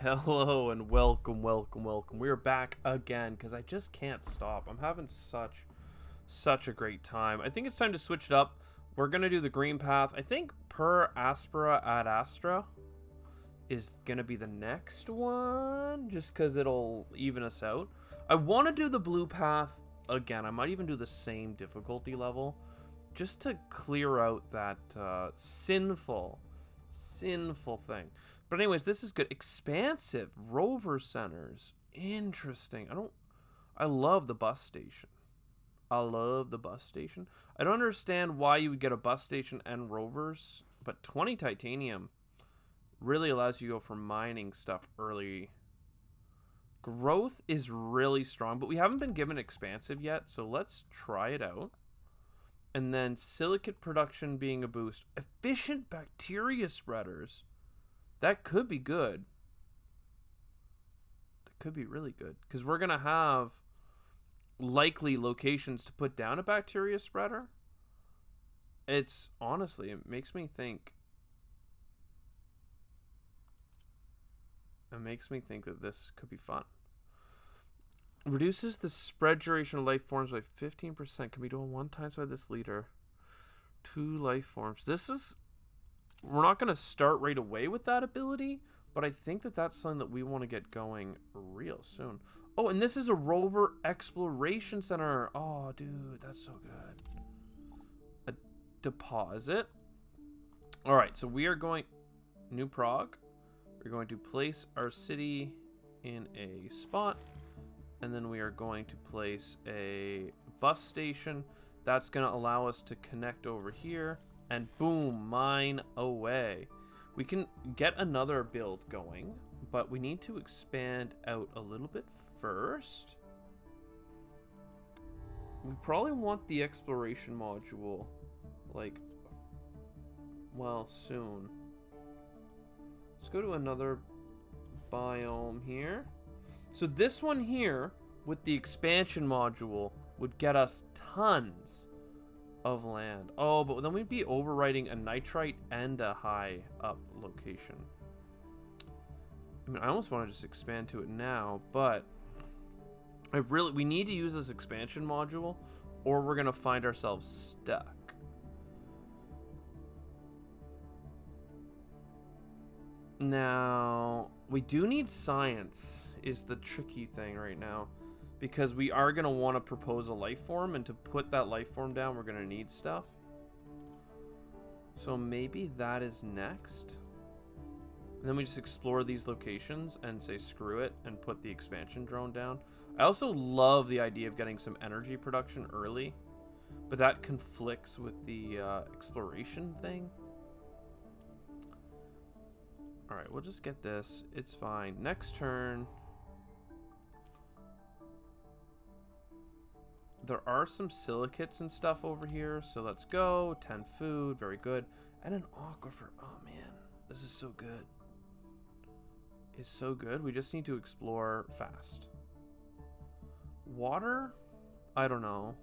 Hello and welcome, welcome, welcome. We are back again because I just can't stop. I'm having such a great time. I think it's time to switch it up. We're gonna do the green path. I think per aspera ad astra is gonna be the next one, just because it'll even us out. I want to do the blue path again. I might even do the same difficulty level, just to clear out that sinful thing. But anyways, this is good. Expansive rover centers. Interesting. I love the bus station. I love the bus station. I don't understand why you would get a bus station and rovers, but 20 titanium really allows you to go for mining stuff early. Growth is really strong, but we haven't been given expansive yet, so let's try it out. And then silicate production being a boost. Efficient bacteria spreaders. That could be good. That could be really good. Because we're going to have likely locations to put down a bacteria spreader. It's honestly, it makes me think. It makes me think that this could be fun. Reduces the spread duration of life forms by 15%. Can be done 1 times by this leader. 2 life forms. We're not going to start right away with that ability, but I think that that's something that we want to get going real soon. Oh, and this is a rover exploration center. Oh, dude, that's so good. A deposit. All right, so we are going New Prague. We're going to place our city in a spot, and then we are going to place a bus station. That's going to allow us to connect over here. And boom, mine away. We can get another build going, but we need to expand out a little bit first. We probably want the exploration module, like, well, soon. Let's go to another biome here. So this one here, with the expansion module, would get us tons of land. Oh, but then we'd be overwriting a nitrite and a high up location. I mean, I almost want to just expand to it now, but we need to use this expansion module or we're gonna find ourselves stuck. Now, we do need science is the tricky thing right now, because we are going to want to propose a life form, and to put that life form down, we're going to need stuff. So maybe that is next. And then we just explore these locations and say screw it and put the expansion drone down. I also love the idea of getting some energy production early, but that conflicts with the exploration thing. All right, we'll just get this. It's fine. Next turn. There are some silicates and stuff over here, so let's go. 10 food, very good. And an aquifer. Oh man, this is so good. It's so good. We just need to explore fast. Water? I don't know.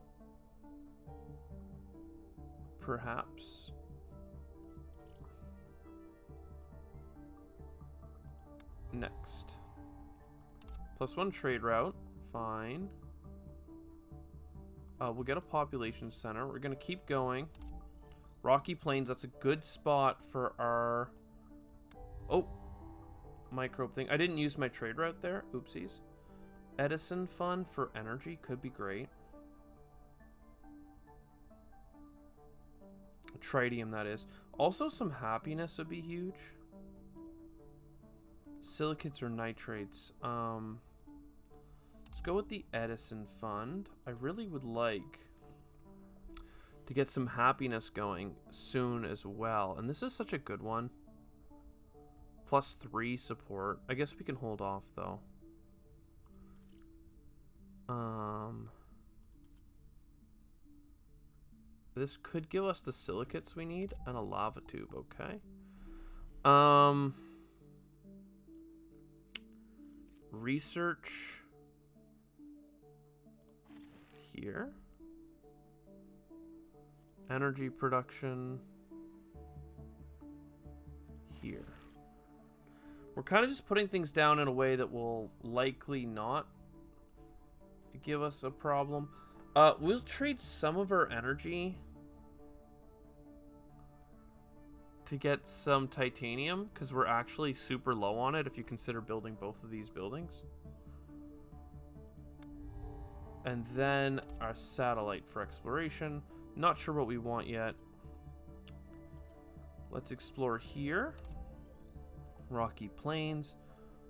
Perhaps. Next. +1 trade route. Fine. We'll get a population center. We're going to keep going. Rocky Plains, that's a good spot for our... Oh, microbe thing. I didn't use my trade route there. Oopsies. Edison Fund for energy could be great. Tritium, that is. Also, some happiness would be huge. Silicates or nitrates. Let's go with the Edison Fund. I really would like to get some happiness going soon as well. And this is such a good one. +3 support. I guess we can hold off though. This could give us the silicates we need and a lava tube, okay? Research here. Energy production here. We're kind of just putting things down in a way that will likely not give us a problem. We'll trade some of our energy to get some titanium, because we're actually super low on it if you consider building both of these buildings. And then our satellite for exploration. Not sure what we want yet. Let's explore here. Rocky Plains.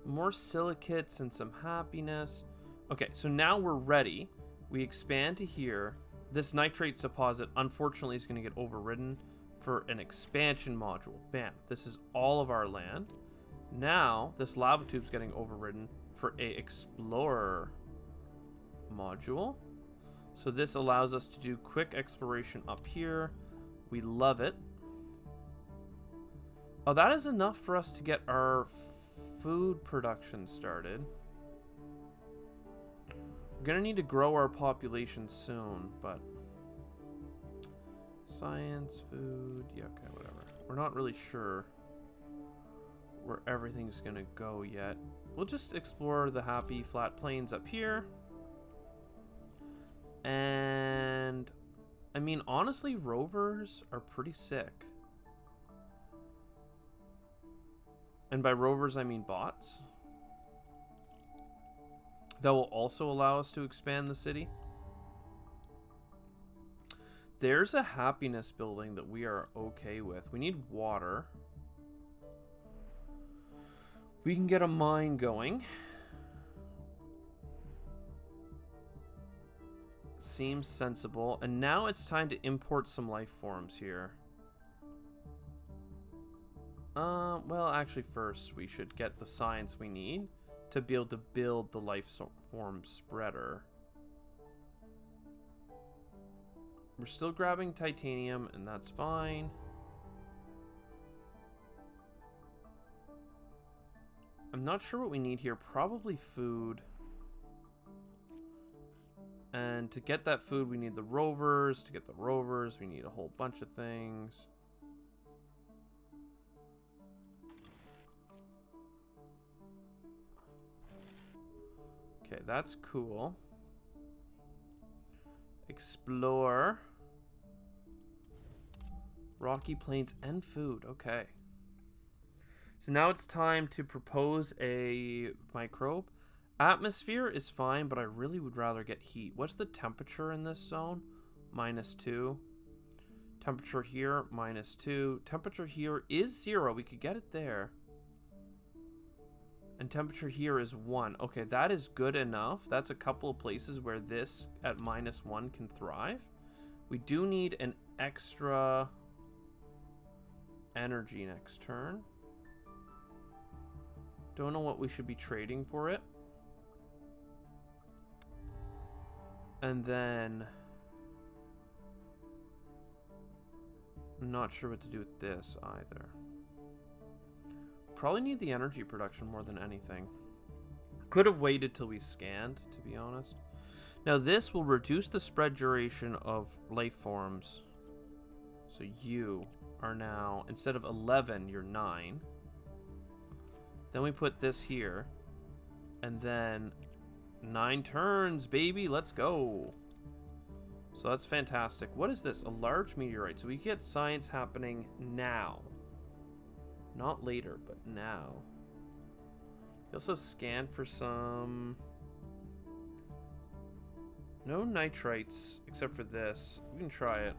More silicates and some happiness. Okay, so now we're ready. We expand to here. This nitrates deposit, unfortunately, is going to get overridden for an expansion module. Bam. This is all of our land. Now, this lava tube's getting overridden for a explorer module. So this allows us to do quick exploration up here. We love it. Oh, that is enough for us to get our food production started. We're gonna need to grow our population soon, but science, food, yeah, okay, whatever. We're not really sure where everything's gonna go yet. We'll just explore the happy flat plains up here. And I mean, honestly, rovers are pretty sick. And by rovers, I mean bots. That will also allow us to expand the city. There's a happiness building that we are okay with. We need water. We can get a mine going. Seems sensible. And now it's time to import some life forms here. Well, actually, first we should get the science we need to be able to build the life form spreader. We're still grabbing titanium, and that's fine. I'm not sure what we need here. Probably food. And to get that food, we need the rovers. To get the rovers, we need a whole bunch of things. Okay, that's cool. Explore. Rocky Plains and food. Okay. So now it's time to propose a microbe. Atmosphere is fine, but I really would rather get heat. What's the temperature in this zone? -2. Temperature here, -2. Temperature here is 0. We could get it there. And temperature here is 1. Okay, that is good enough. That's a couple of places where this at -1 can thrive. We do need an extra energy next turn. Don't know what we should be trading for it. And then I'm not sure what to do with this either. Probably need the energy production more than anything. Could have waited till we scanned, to be honest. Now this will reduce the spread duration of life forms. So you are now, instead of 11, you're 9. Then we put this here. And then 9 turns, baby. Let's go. So that's fantastic. What is this? A large meteorite. So we get science happening now. Not later, but now. You also scan for some... No nitrites, except for this. We can try it.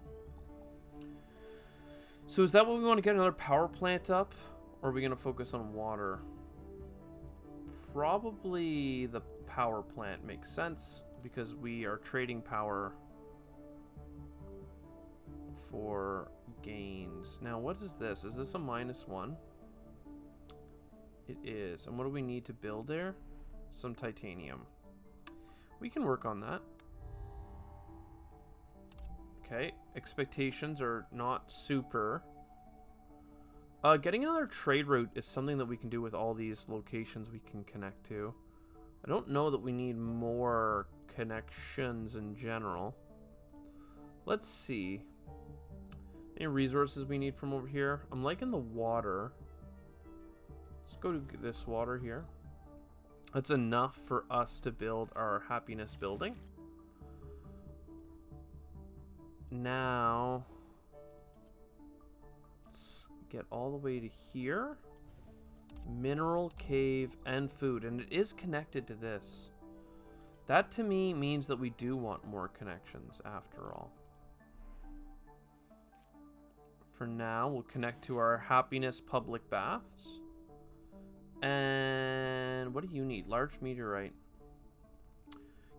So is that what we want to get another power plant up? Or are we going to focus on water? Probably the power plant makes sense, because we are trading power for gains. Now, what is this? Is this a -1? It is. And what do we need to build there? Some titanium. We can work on that. Okay. Expectations are not super. Getting another trade route is something that we can do with all these locations we can connect to. I don't know that we need more connections in general. Let's see. Any resources we need from over here? I'm liking the water. Let's go to this water here. That's enough for us to build our happiness building. Now, let's get all the way to here. Mineral, cave, and food. And it is connected to this. That to me means that we do want more connections after all. For now, we'll connect to our happiness public baths. And what do you need? Large meteorite.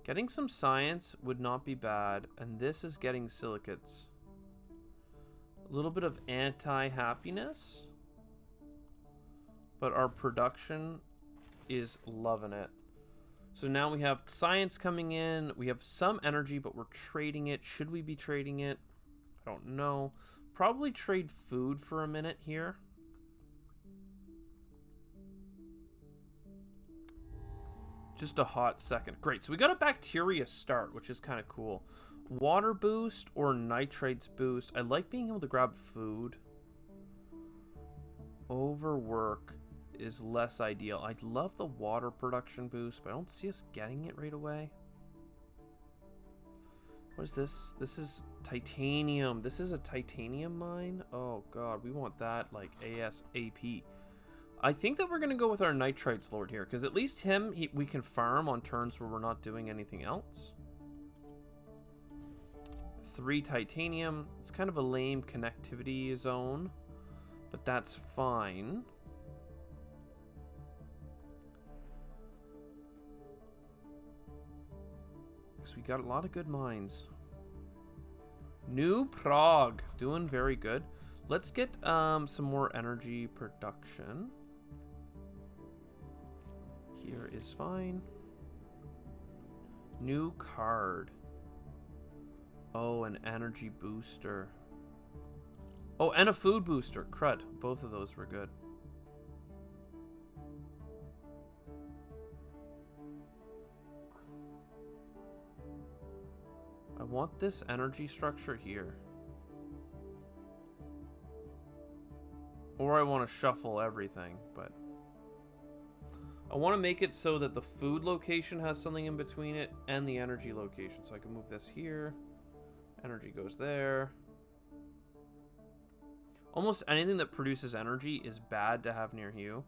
Getting some science would not be bad. And this is getting silicates. A little bit of anti-happiness. But our production is loving it. So now we have science coming in. We have some energy, but we're trading it. Should we be trading it? I don't know. Probably trade food for a minute here. Just a hot second. Great. So we got a bacteria start, which is kind of cool. Water boost or nitrates boost. I like being able to grab food. Overwork is less ideal. I'd love the water production boost, but I don't see us getting it right away. What is this? This is titanium. This is a titanium mine? Oh god, we want that like ASAP. I think that we're going to go with our nitrites lord here, because at least him, we can farm on turns where we're not doing anything else. 3 titanium. It's kind of a lame connectivity zone, but that's fine. Because we got a lot of good mines. New Prague. Doing very good. Let's get some more energy production. Here is fine. New card. Oh, an energy booster. Oh, and a food booster. Crud. Both of those were good. I want this energy structure here. Or I want to shuffle everything, but I want to make it so that the food location has something in between it and the energy location. So I can move this here. Energy goes there. Almost anything that produces energy is bad to have near you.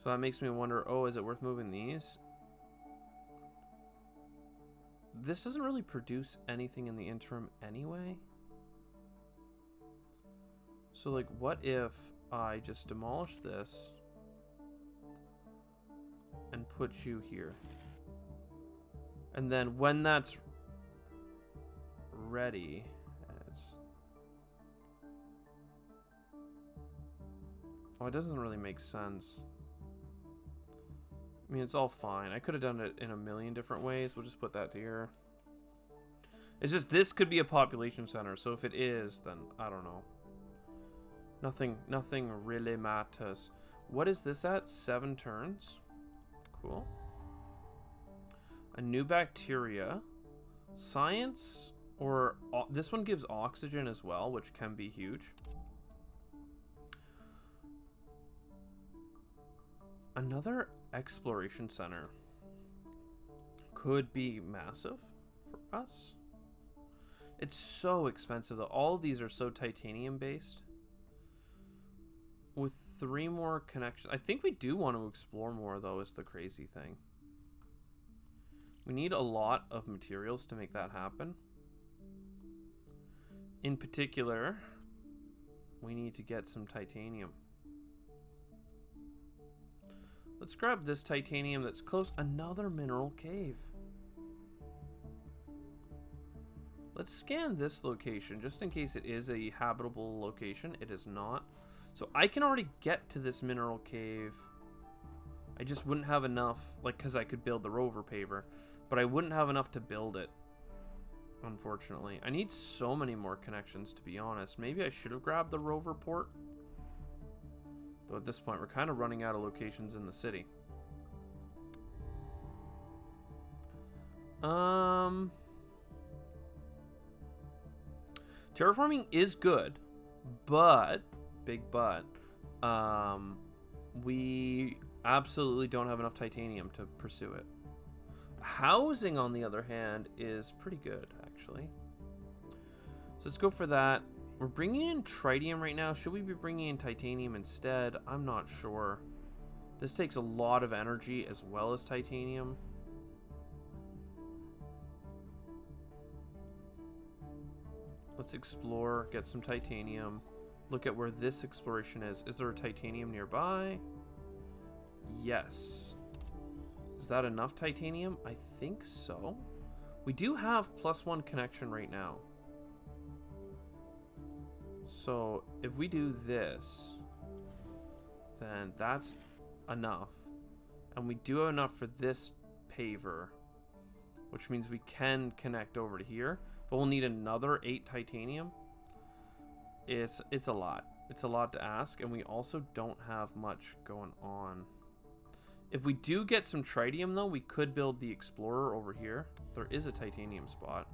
So that makes me wonder, oh, is it worth moving these? This doesn't really produce anything in the interim anyway. So, like, what if I just demolish this and put you here? And then when that's ready, oh, it doesn't really make sense. I mean, it's all fine. I could have done it in a million different ways. We'll just put that here. It's just this could be a population center. So if it is, then I don't know. Nothing really matters. What is this at? 7 turns. Cool. A new bacteria. Science, or this one gives oxygen as well, which can be huge. Another exploration center could be massive for us. It's so expensive though. All of these are so titanium based. With 3 more connections, I think we do want to explore more though, is the crazy thing. We need a lot of materials to make that happen. In particular, we need to get some titanium. Let's grab this titanium that's close. Another mineral cave. Let's scan this location just in case it is a habitable location. It is not. So I can already get to this mineral cave. I just wouldn't have enough, like, because I could build the rover paver, but I wouldn't have enough to build it, unfortunately. I need so many more connections, to be honest. Maybe I should have grabbed the rover port. Though at this point, we're kind of running out of locations in the city. Terraforming is good, but, big but, we absolutely don't have enough titanium to pursue it. Housing, on the other hand, is pretty good, actually. So let's go for that. We're bringing in tritium right now. Should we be bringing in titanium instead? I'm not sure. This takes a lot of energy as well as titanium. Let's explore, get some titanium. Look at where this exploration is. Is there a titanium nearby? Yes. Is that enough titanium? I think so. We do have +1 connection right now. So if we do this, then that's enough. And we do have enough for this paver, which means we can connect over to here, but we'll need another 8 titanium. It's a lot. It's a lot to ask, and we also don't have much going on. If we do get some tritium, though, we could build the explorer over here. There is a titanium spot.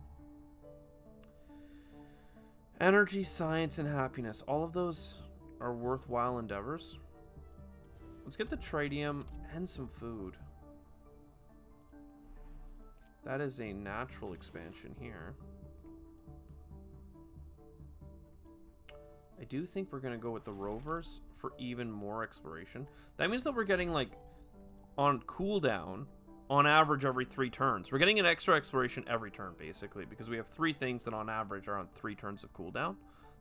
Energy, science, and happiness. All of those are worthwhile endeavors. Let's get the tritium and some food. That is a natural expansion here. I do think we're going to go with the rovers for even more exploration. That means that we're getting, like, on cooldown, on average every 3 turns. We're getting an extra exploration every turn, basically, because we have 3 things that on average are on 3 turns of cooldown.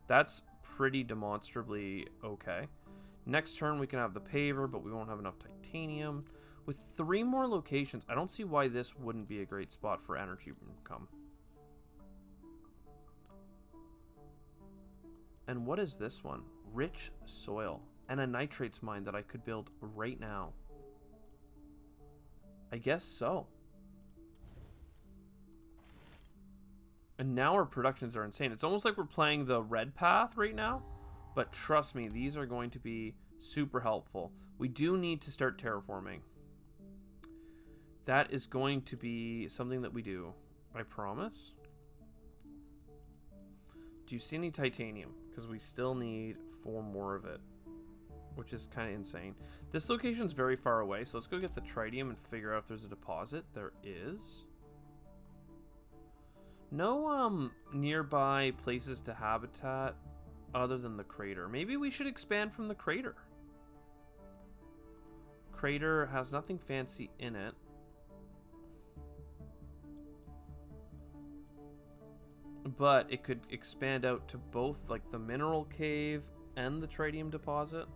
That's pretty demonstrably okay. Next turn we can have the paver, but we won't have enough titanium. With 3 more locations, I don't see why this wouldn't be a great spot for energy income. And what is this one? Rich soil and a nitrates mine that I could build right now. I guess so. And now our productions are insane. It's almost like we're playing the red path right now. But trust me, these are going to be super helpful. We do need to start terraforming. That is going to be something that we do. I promise. Do you see any titanium? Because we still need 4 more of it, which is kind of insane. This location's very far away, so let's go get the tritium and figure out if there's a deposit. There is. No nearby places to habitat other than the crater. Maybe we should expand from the crater. Crater has nothing fancy in it. But it could expand out to both, like, the mineral cave and the tritium deposit.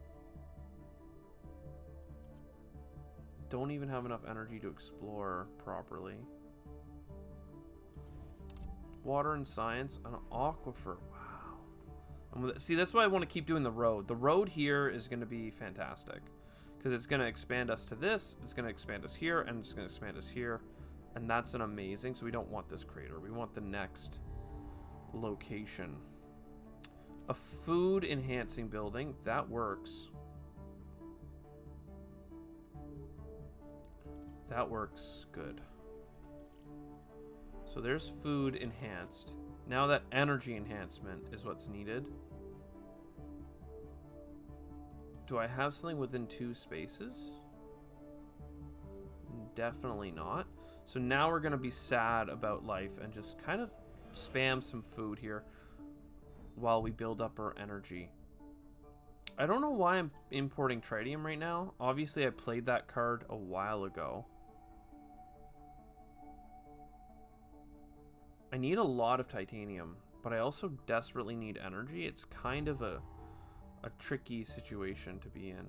Don't even have enough energy to explore properly. Water and science, an aquifer. Wow. See, that's why I want to keep doing the road. The road here is going to be fantastic because it's going to expand us to this, it's going to expand us here, and it's going to expand us here. And that's an amazing. So we don't want this crater. We want the next location. A food enhancing building. That works. That works good. So there's food enhanced. Now that energy enhancement is what's needed. Do I have something within 2 spaces? Definitely not. So now we're going to be sad about life and just kind of spam some food here while we build up our energy. I don't know why I'm importing tritium right now. Obviously, I played that card a while ago. I need a lot of titanium, but I also desperately need energy. It's kind of a tricky situation to be in.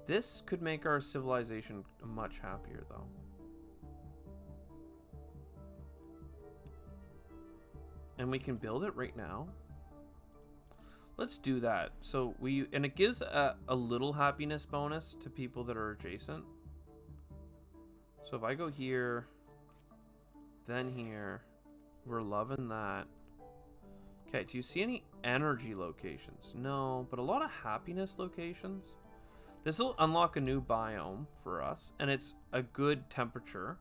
This could make our civilization much happier, though. And we can build it right now. Let's do that. So and it gives a little happiness bonus to people that are adjacent. So if I go here, then here, we're loving that. Okay, do you see any energy locations? No, but a lot of happiness locations. This will unlock a new biome for us, and it's a good temperature,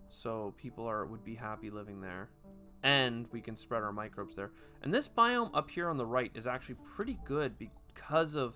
so people would be happy living there. And we can spread our microbes there. And this biome up here on the right is actually pretty good because of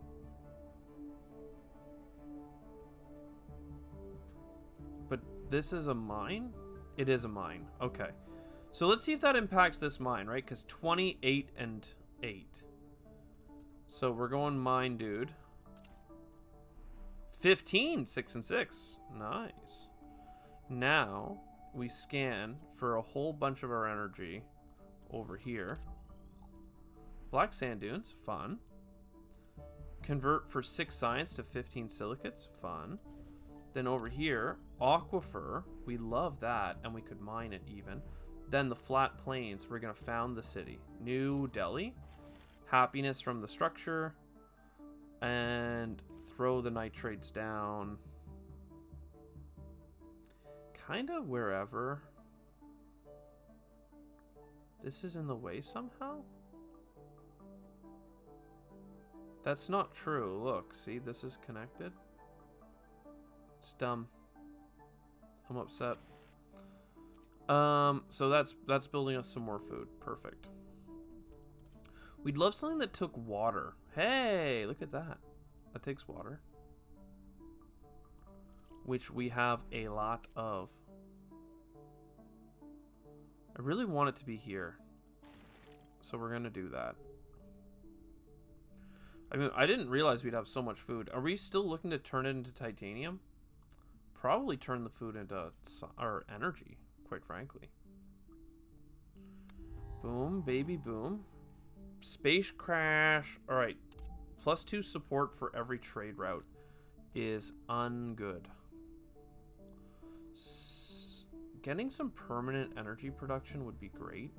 But this is a mine? It is a mine. Okay. So let's see if that impacts this mine, right? Because 28 and 8. So we're going mine, dude. 15, 6 and 6. Nice. Now we scan for a whole bunch of our energy over here. Black sand dunes, fun. Convert for 6 science to 15 silicates, fun. Then over here, aquifer, we love that, and we could mine it even. Then the flat plains, we're gonna found the city. New Delhi, happiness from the structure, and throw the nitrates down. Kind of wherever. This is in the way somehow? That's not true. Look, see, this is connected. It's dumb. I'm upset. So that's building us some more food. Perfect. We'd love something that took water. Hey, look at that. That takes water. Which we have a lot of. I really want it to be here. So we're going to do that. I mean, I didn't realize we'd have so much food. Are we still looking to turn it into titanium? Probably turn the food into our energy, quite frankly. Boom, baby, boom. Space crash. All right. +2 support for every trade route is ungood. Getting some permanent energy production would be great.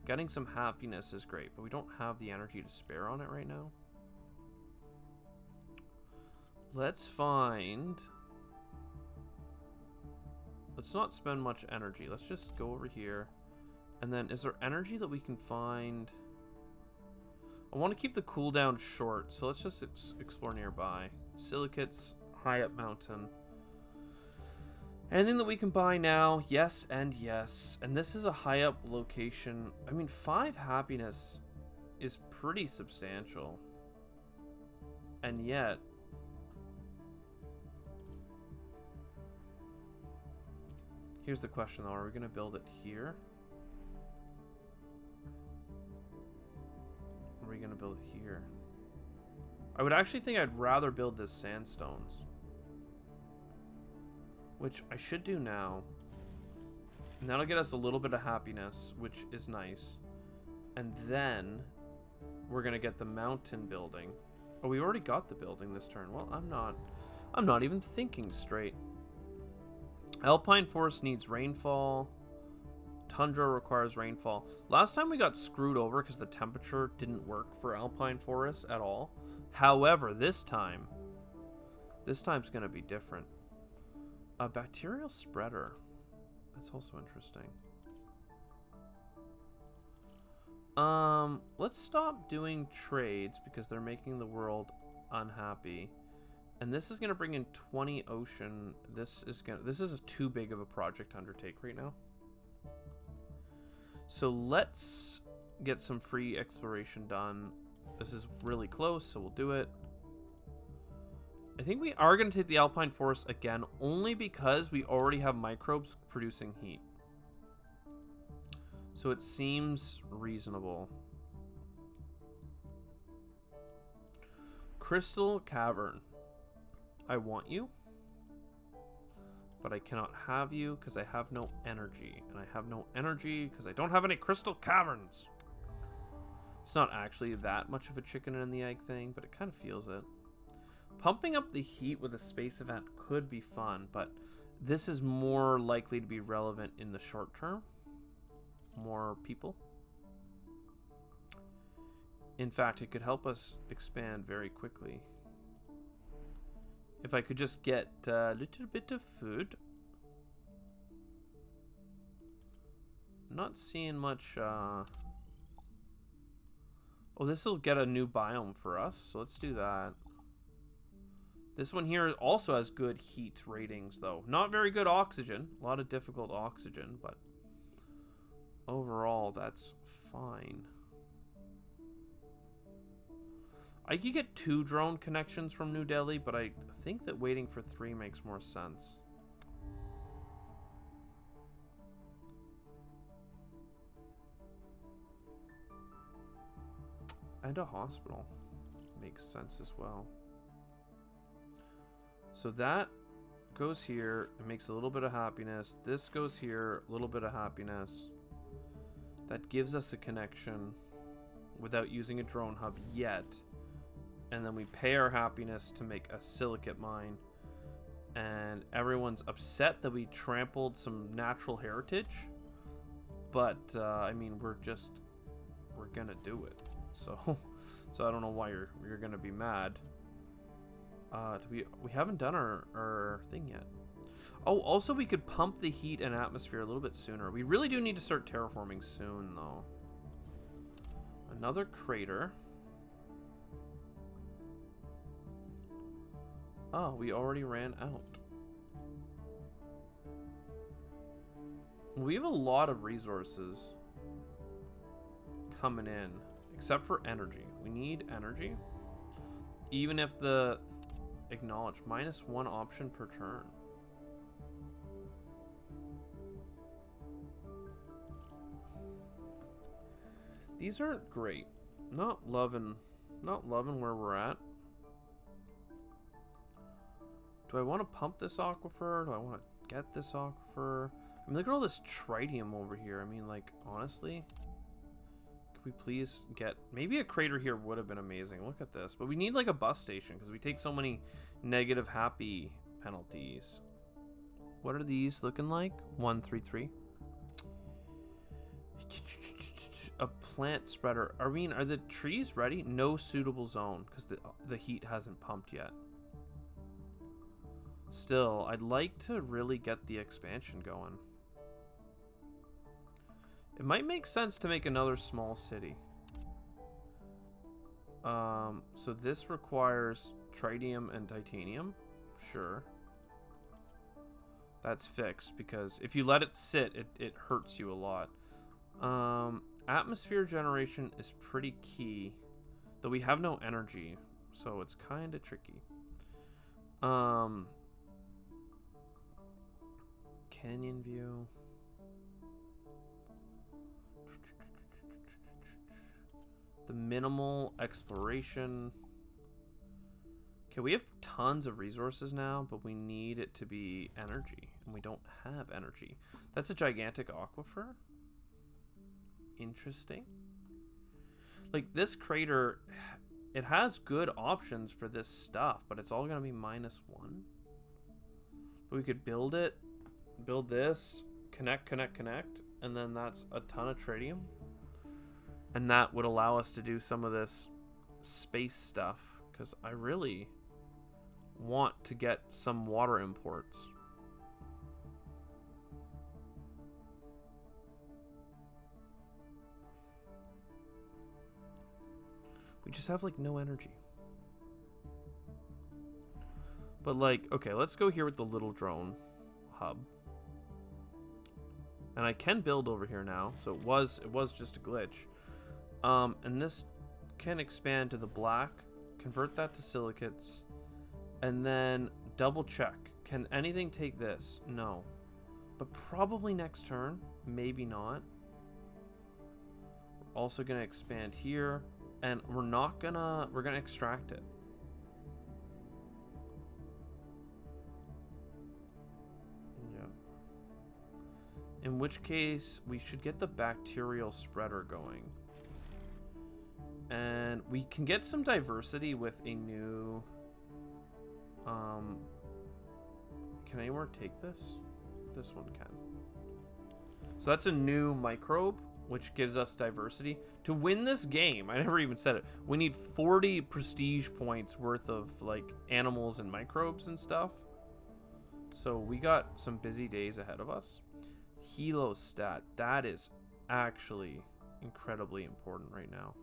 Getting some happiness is great, but we don't have the energy to spare on it right now. Let's find... Let's not spend much energy. Let's just go over here. And then, is there energy that we can find? I want to keep the cooldown short, so let's just explore nearby. Silicates, high up mountain. Anything that we can buy now, yes and yes. And this is a high up location. I mean, 5 happiness is pretty substantial. And yet... Here's the question though, are we going to build it here? Or are we going to build it here? I would actually think I'd rather build this sandstones. Which I should do now. And that'll get us a little bit of happiness, which is nice. And then we're going to get the mountain building. Oh, we already got the building this turn. Well, I'm not even thinking straight. Alpine forest needs rainfall. Tundra requires rainfall. Last time we got screwed over because the temperature didn't work for alpine forests at all. However, this time's going to be different. A bacterial spreader. That's also interesting. Let's stop doing trades because they're making the world unhappy. And this is going to bring in 20 ocean. This is too big of a project to undertake right now. So let's get some free exploration done. This is really close, so we'll do it. I think we are going to take the alpine forest again, only because we already have microbes producing heat. So it seems reasonable. Crystal Cavern. I want you, but I cannot have you because I have no energy. And I have no energy because I don't have any crystal caverns. It's not actually that much of a chicken and the egg thing, but it kind of feels it. Pumping up the heat with a space event could be fun, but this is more likely to be relevant in the short term. More people. In fact, it could help us expand very quickly. If I could just get a little bit of food. Not seeing much... Oh, this will get a new biome for us, so let's do that. This one here also has good heat ratings, though. Not very good oxygen. A lot of difficult oxygen, but overall, that's fine. I could get 2 drone connections from New Delhi, but I think that waiting for 3 makes more sense. And a hospital. Makes sense as well. So that goes here. It makes a little bit of happiness. This goes here. A little bit of happiness. That gives us a connection without using a drone hub yet. And then we pay our happiness to make a silicate mine. And everyone's upset that we trampled some natural heritage. But, I mean, we're gonna do it. So I don't know why you're gonna be mad. We haven't done our thing yet. Oh, also we could pump the heat and atmosphere a little bit sooner. We really do need to start terraforming soon, though. Another crater. Oh, we already ran out. We have a lot of resources coming in, except for energy. We need energy. Even if the acknowledge -1 option per turn. These aren't great. Not loving where we're at. Do I want to pump this aquifer? Do I want to get this aquifer? I mean, look at all this tritium over here. I mean, like, honestly, could we please get... Maybe a crater here would have been amazing. Look at this. But we need, like, a bus station because we take so many negative happy penalties. What are these looking like? 133. A plant spreader. Are the trees ready? No suitable zone because the heat hasn't pumped yet. Still, I'd like to really get the expansion going. It might make sense to make another small city. So this requires tritium and titanium. Sure. That's fixed because if you let it sit, it hurts you a lot. Atmosphere generation is pretty key, though we have no energy, so it's kind of tricky. Canyon view. The minimal exploration. Okay, we have tons of resources now, but we need it to be energy, and we don't have energy. That's a gigantic aquifer. Interesting. Like, this crater, it has good options for this stuff, but it's all going to be -1. But we could build it, build this, connect, and then that's a ton of tritium. And that would allow us to do some of this space stuff, because I really want to get some water imports. We just have, like, no energy. But, like, okay, let's go here with the little drone hub. And I can build over here now, so it was just a glitch. And this can expand to the black, convert that to silicates, and then double check. Can anything take this? No. But probably next turn, maybe not. We're also gonna expand here, and we're gonna extract it. Yeah. In which case, we should get the bacterial spreader going. And we can get some diversity with a new... Can anyone take this? This one can. So that's a new microbe, which gives us diversity. To win this game, I never even said it, we need 40 prestige points worth of, like, animals and microbes and stuff. So we got some busy days ahead of us. Helostat, that is actually incredibly important right now.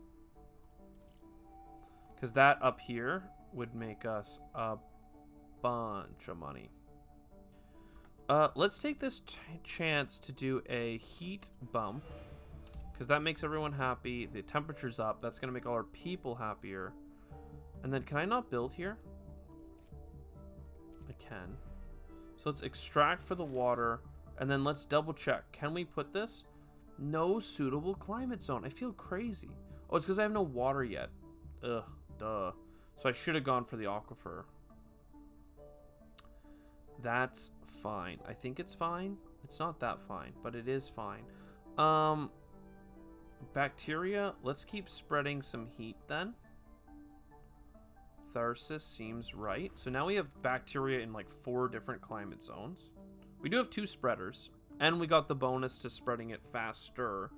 Because that up here would make us a bunch of money. Let's take this chance to do a heat bump. Because that makes everyone happy. The temperature's up. That's going to make all our people happier. And then can I not build here? I can. So let's extract for the water. And then let's double check. Can we put this? No suitable climate zone. I feel crazy. Oh, it's because I have no water yet. Ugh, duh. So I should have gone for the aquifer. That's fine. I think it's fine. It's not that fine, but it is fine. Bacteria, let's keep spreading some heat then. Tharsis seems right. So now we have bacteria in like 4 different climate zones. We do have 2 spreaders, and we got the bonus to spreading it faster.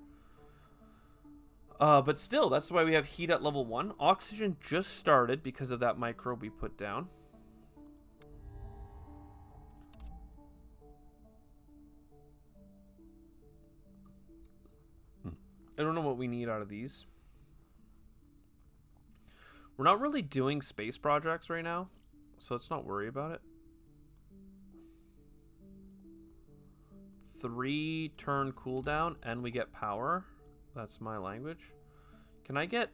But still, that's why we have heat at level 1. Oxygen just started because of that microbe we put down. I don't know what we need out of these. We're not really doing space projects right now, so let's not worry about it. 3 turn cooldown, and we get power. That's my language. Can I get...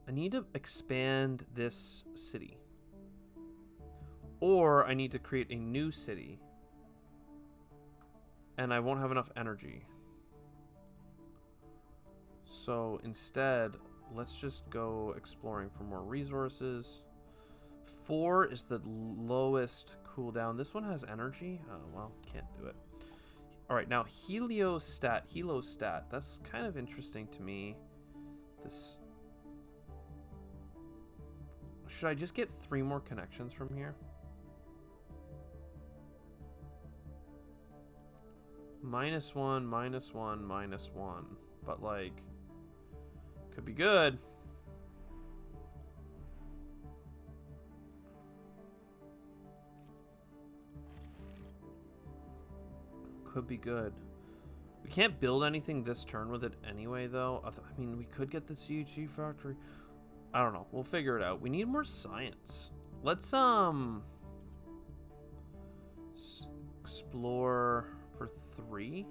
I need to expand this city. Or I need to create a new city. And I won't have enough energy. So instead, let's just go exploring for more resources. 4 is the lowest cooldown. This one has energy. Oh, well, can't do it. All right, now Helostat. That's kind of interesting to me. This... Should I just get 3 more connections from here? -1, -1, -1. But, like... Could be good. Could be good. We can't build anything this turn with it anyway, though. I mean, we could get the CHG factory. I don't know. We'll figure it out. We need more science. Let's, explore for 3.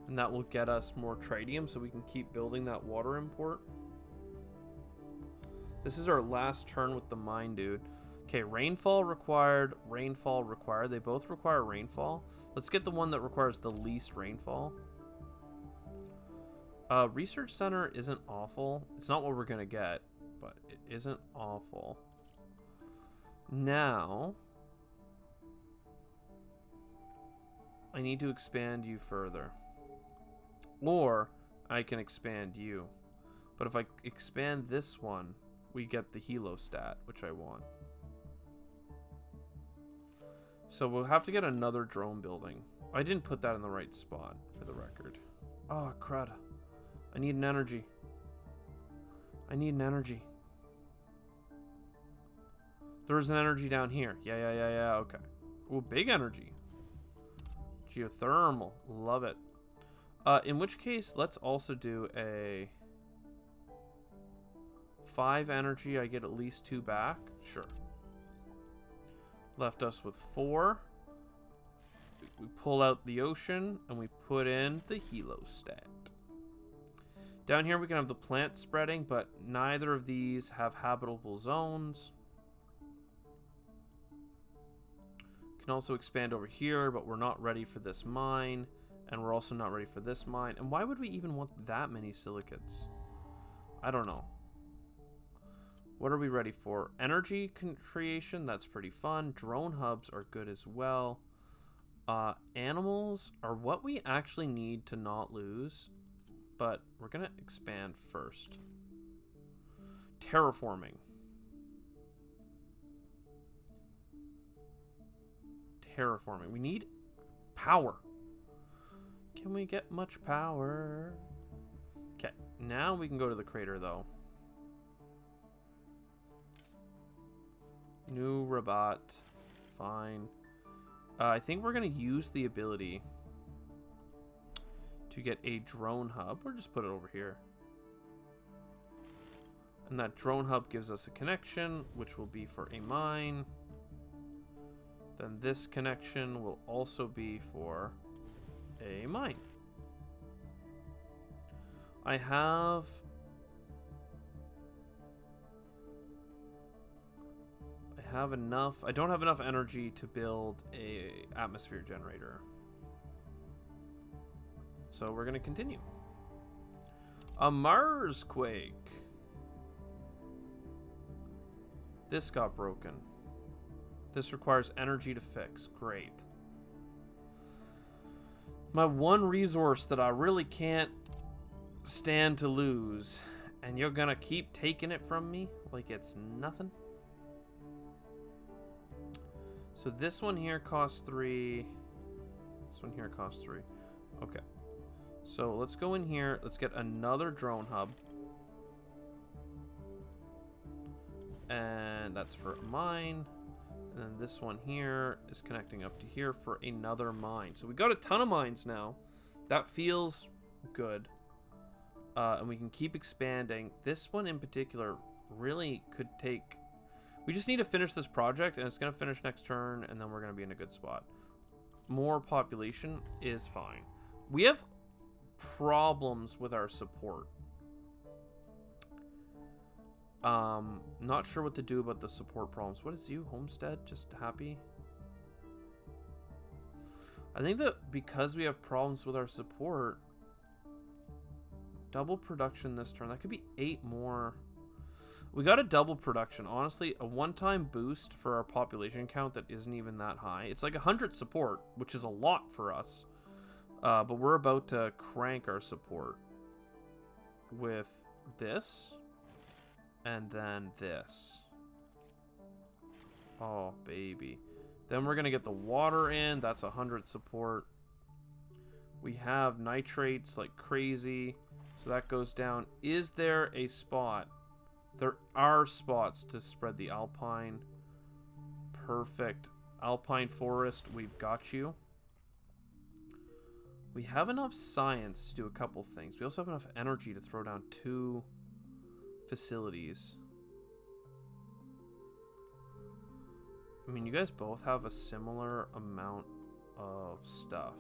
And that will get us more tritium so we can keep building that water import. This is our last turn with the mine, dude. Okay, rainfall required, rainfall required. They both require rainfall. Let's get the one that requires the least rainfall. Research center isn't awful. It's not what we're going to get, but it isn't awful. Now, I need to expand you further. Or I can expand you. But if I expand this one, we get the Helostat, which I want. So we'll have to get another drone building. I didn't put that in the right spot, for the record. Oh, crud. I need an energy. I need an energy. There's an energy down here. Yeah, okay. Ooh, big energy. Geothermal. Love it. In which case, let's also do a 5 energy. I get at least 2 back. Sure. Left us with 4. We pull out the ocean, and we put in the Helostat. Down here, we can have the plant spreading, but neither of these have habitable zones. Can also expand over here, but we're not ready for this mine. And we're also not ready for this mine. And why would we even want that many silicates? I don't know. What are we ready for? Energy creation, that's pretty fun. Drone hubs are good as well. Animals are what we actually need to not lose. But we're going to expand first. Terraforming. Terraforming. We need power. Can we get much power? Okay, now we can go to the crater, though. New robot. Fine. I think we're going to use the ability to get a drone hub, or just put it over here. And that drone hub gives us a connection, which will be for a mine. Then this connection will also be for a mine. I have enough. I don't have enough energy to build a atmosphere generator. So we're going to continue. A Mars quake. This got broken. This requires energy to fix. Great. My one resource that I really can't stand to lose. And you're gonna keep taking it from me like it's nothing. So this one here costs 3. This one here costs 3. Okay. So let's go in here. Let's get another drone hub. And that's for a mine. And then this one here is connecting up to here for another mine. So we got a ton of mines now. That feels good. And we can keep expanding. This one in particular really could take... We just need to finish this project, and it's going to finish next turn, and then we're going to be in a good spot. More population is fine. We have problems with our support. Not sure what to do about the support problems. What is you, Homestead? Just happy? I think that because we have problems with our support... Double production this turn. That could be 8 more. We got a double production. Honestly, a one-time boost for our population count that isn't even that high. It's like 100 support, which is a lot for us. But we're about to crank our support with this and then this. Oh, baby. Then we're going to get the water in. That's 100 support. We have nitrates like crazy. So that goes down. Is there a spot? There are spots to spread the alpine. Perfect. Alpine forest, we've got you. We have enough science to do a couple things. We also have enough energy to throw down 2 facilities. I mean, you guys both have a similar amount of stuff.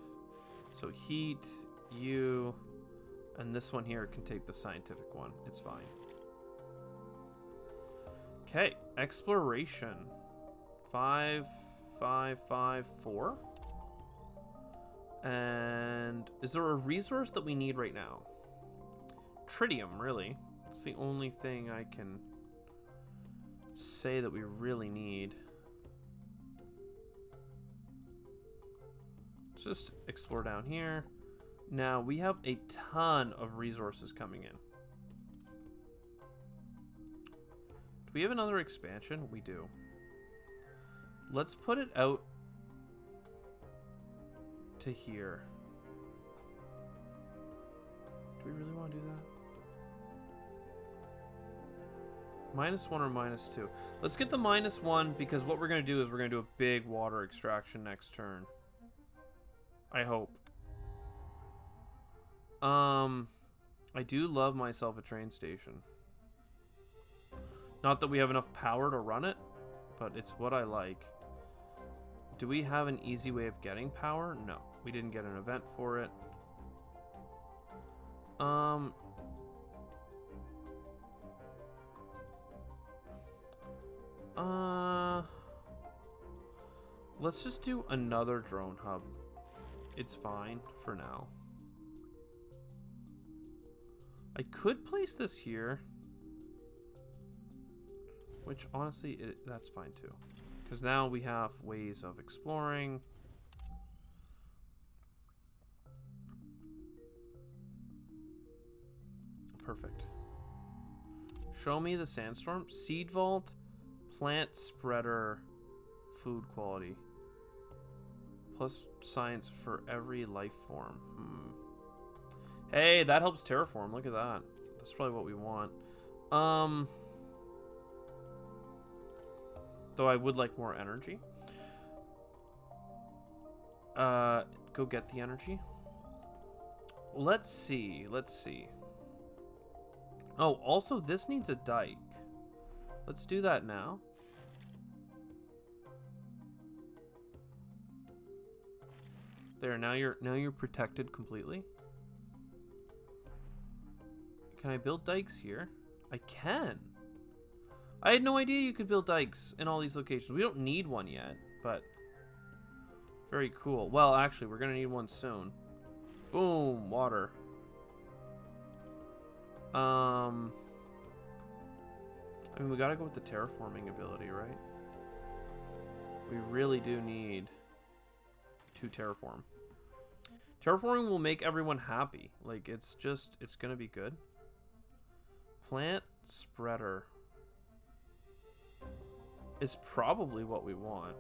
So heat, you... And this one here can take the scientific one. It's fine. Okay, exploration. 5, 5, 5, 4. And is there a resource that we need right now? Tritium, really. It's the only thing I can say that we really need. Let's just explore down here. Now, we have a ton of resources coming in. Do we have another expansion? We do. Let's put it out to here. Do we really want to do that? -1 or -2? Let's get the -1 because what we're going to do is we're going to do a big water extraction next turn. I hope. I do love myself a train station. Not that we have enough power to run it, but it's what I like. Do we have an easy way of getting power? No, we didn't get an event for it. Let's just do another drone hub. It's fine for now. I could place this here, which honestly, that's fine too. Because now we have ways of exploring. Perfect. Show me the sandstorm. Seed vault, plant spreader, food quality. Plus science for every life form. Hey, that helps terraform. Look at that. That's probably what we want. Though I would like more energy. Go get the energy. Let's see. Let's see. Oh, also this needs a dike. Let's do that now. There, now you're protected completely. Can I build dikes here? I can. I had no idea you could build dikes in all these locations. We don't need one yet, but very cool. Well, actually, we're gonna need one soon. Boom, water. I mean, we gotta go with the terraforming ability, right? We really do need to terraform. Terraforming will make everyone happy. Like, it's gonna be good. Plant spreader is probably what we want.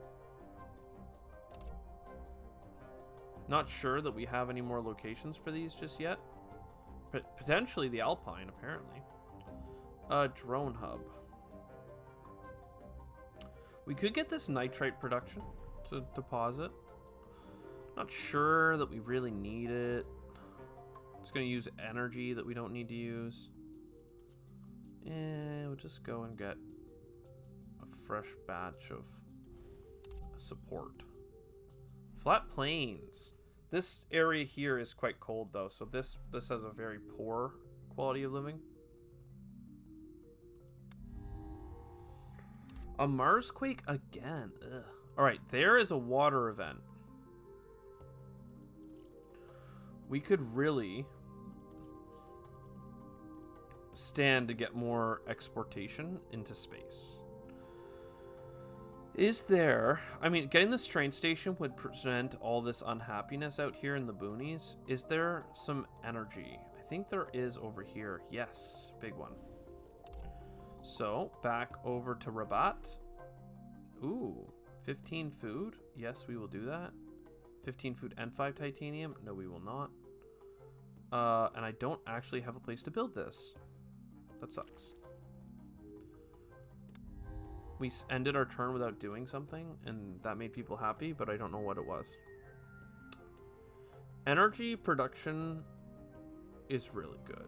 Not sure that we have any more locations for these just yet. But potentially the Alpine, apparently. Drone hub. We could get this nitrite production to deposit. Not sure that we really need it. It's going to use energy that we don't need to use. Yeah, we'll just go and get a fresh batch of support. Flat plains. This area here is quite cold though, so this has a very poor quality of living. A Marsquake again. Ugh. All right, there is a water event. We could really stand to get more exportation into space. Is there... I mean, getting this train station would present all this unhappiness out here in the boonies. Is there some energy? I think there is over here. Yes, big one. So, back over to Rabat. Ooh, 15 food. Yes, we will do that. 15 food and 5 titanium. No, we will not. And I don't actually have a place to build this. That sucks. We ended our turn without doing something, and that made people happy, but I don't know what it was. Energy production is really good,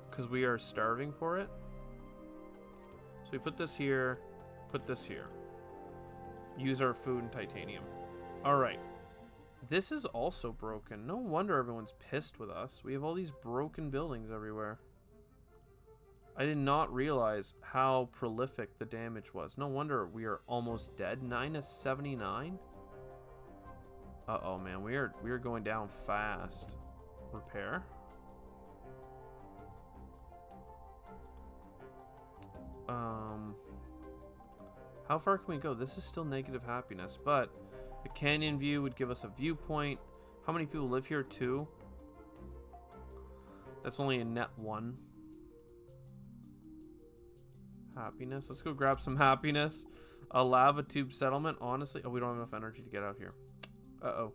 because we are starving for it. So we put this here, put this here. Use our food and titanium. Alright. This is also broken. No wonder everyone's pissed with us. We have all these broken buildings everywhere. I did not realize how prolific the damage was. No wonder we are almost dead. 9-79. Uh-oh, man. We are going down fast. Repair. How far can we go? This is still negative happiness, but a canyon view would give us a viewpoint. How many people live here? 2. That's only a net 1. Happiness. Let's go grab some happiness. A lava tube settlement. Honestly, oh, we don't have enough energy to get out here. Uh-oh.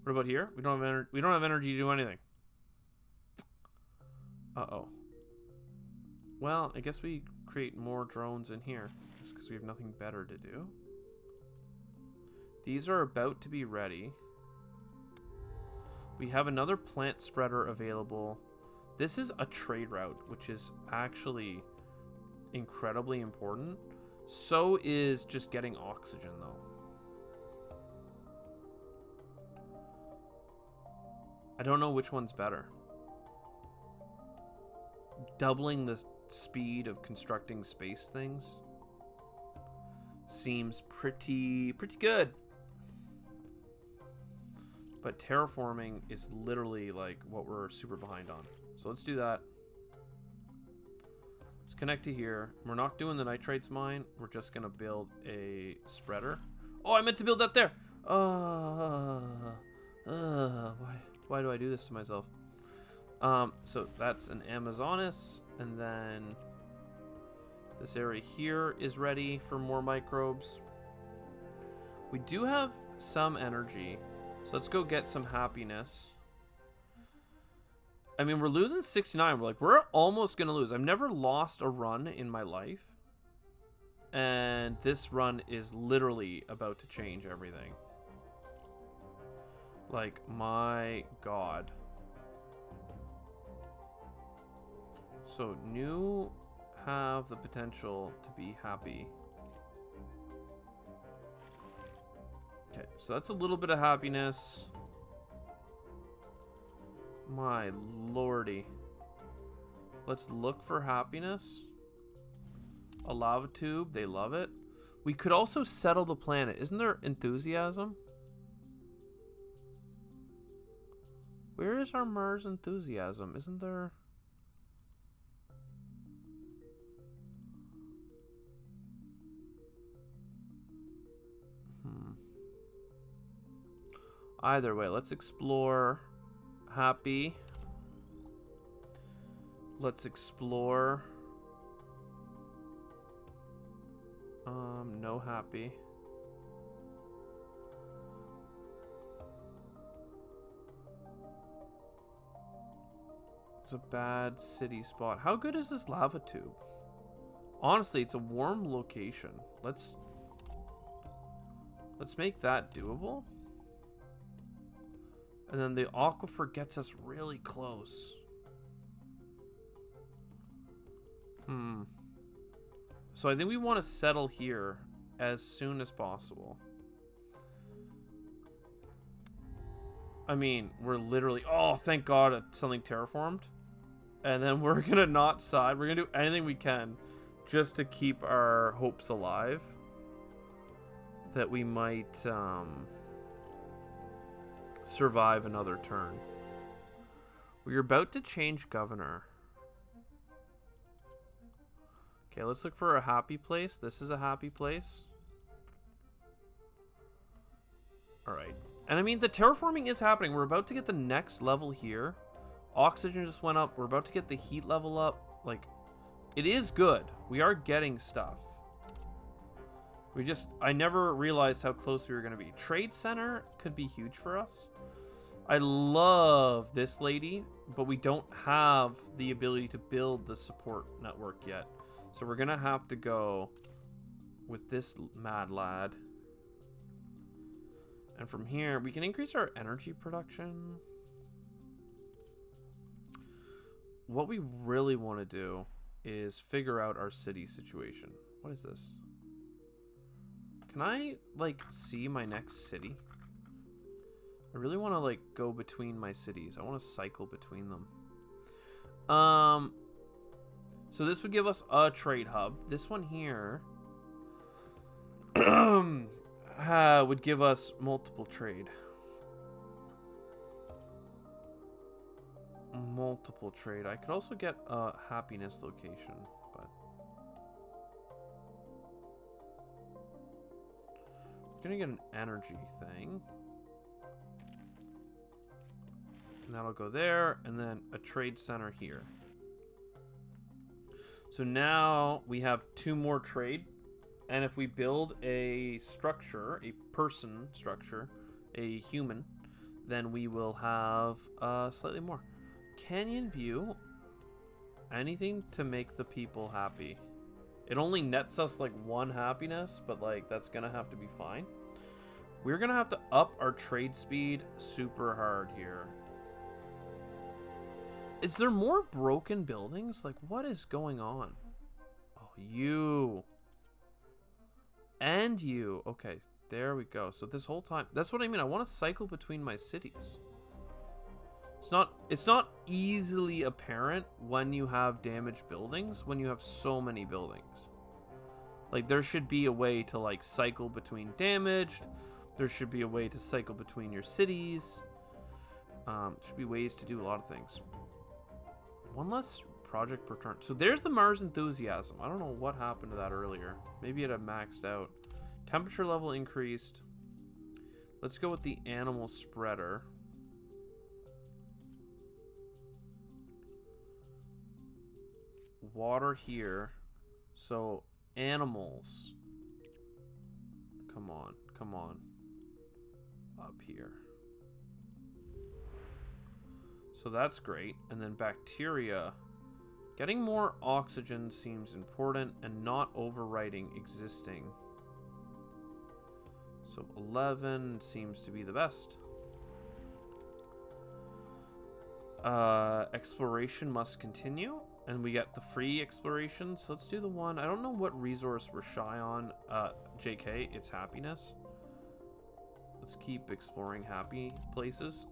What about here? We don't have energy to do anything. Uh-oh. Well, I guess we create more drones in here just because we have nothing better to do. These are about to be ready. We have another plant spreader available. This is a trade route, which is actually incredibly important. So is just getting oxygen, though. I don't know which one's better. Doubling the speed of constructing space things seems pretty good. But terraforming is literally like what we're super behind on. So let's do that. Let's connect to here. We're not doing the nitrites mine. We're just going to build a spreader. Oh, I meant to build that there. Why do I do this to myself? So that's an Amazonas. And then this area here is ready for more microbes. We do have some energy. So let's go get some happiness. I mean, we're losing 69. We're almost going to lose. I've never lost a run in my life. And this run is literally about to change everything. Like, my God. So, new have the potential to be happy. Okay, so that's a little bit of happiness. My lordy. Let's look for happiness. A lava tube, they love it. We could also settle the planet. Isn't there enthusiasm? Where is our Mars enthusiasm? Isn't there... Either way, let's explore happy. Let's explore no happy. It's a bad city spot. How good is this lava tube? Honestly, it's a warm location. Let's make that doable. And then the aquifer gets us really close. So I think we want to settle here as soon as possible. I mean, we're literally... Oh, thank God it's something terraformed. And then we're going to not side. We're going to do anything we can just to keep our hopes alive. That we might survive another turn. We're about to change governor. Okay, let's look for a happy place. This is a happy place. Alright. And I mean, the terraforming is happening. We're about to get the next level here. Oxygen just went up. We're about to get the heat level up. Like, it is good. We are getting stuff. I never realized how close we were going to be. Trade center could be huge for us. I love this lady, but we don't have the ability to build the support network yet. So we're going to have to go with this mad lad. And from here, we can increase our energy production. What we really want to do is figure out our city situation. What is this? Can I, like, see my next city? I really want to, like, go between my cities. I want to cycle between them. So this would give us a trade hub. This one here would give us multiple trade. Multiple trade. I could also get a happiness location, but we're gonna get an energy thing. And that'll go there, and then a trade center here. So now we have 2 more trade. And if we build a structure, a person structure, a human, then we will have slightly more. Canyon view. Anything to make the people happy. It only nets us like 1 happiness, but like that's gonna have to be fine. We're gonna have to up our trade speed super hard here. Is there more broken buildings? Like, what is going on? Oh, you. And you. Okay, there we go. So this whole time, that's what I mean. I want to cycle between my cities. It's not easily apparent when you have damaged buildings, when you have so many buildings. Like, there should be a way to, like, cycle between damaged. There should be a way to cycle between your cities. Should be ways to do a lot of things. One less project per turn. So there's the Mars Enthusiasm. I don't know what happened to that earlier. Maybe it had maxed out. Temperature level increased. Let's go with the animal spreader. Water here. So animals. Come on. Come on. Up here. So that's great. And then bacteria. Getting more oxygen seems important and not overwriting existing. So 11 seems to be the best. Exploration must continue. And we get the free exploration. So let's do the one. I don't know what resource we're shy on. JK, it's happiness. Let's keep exploring happy places.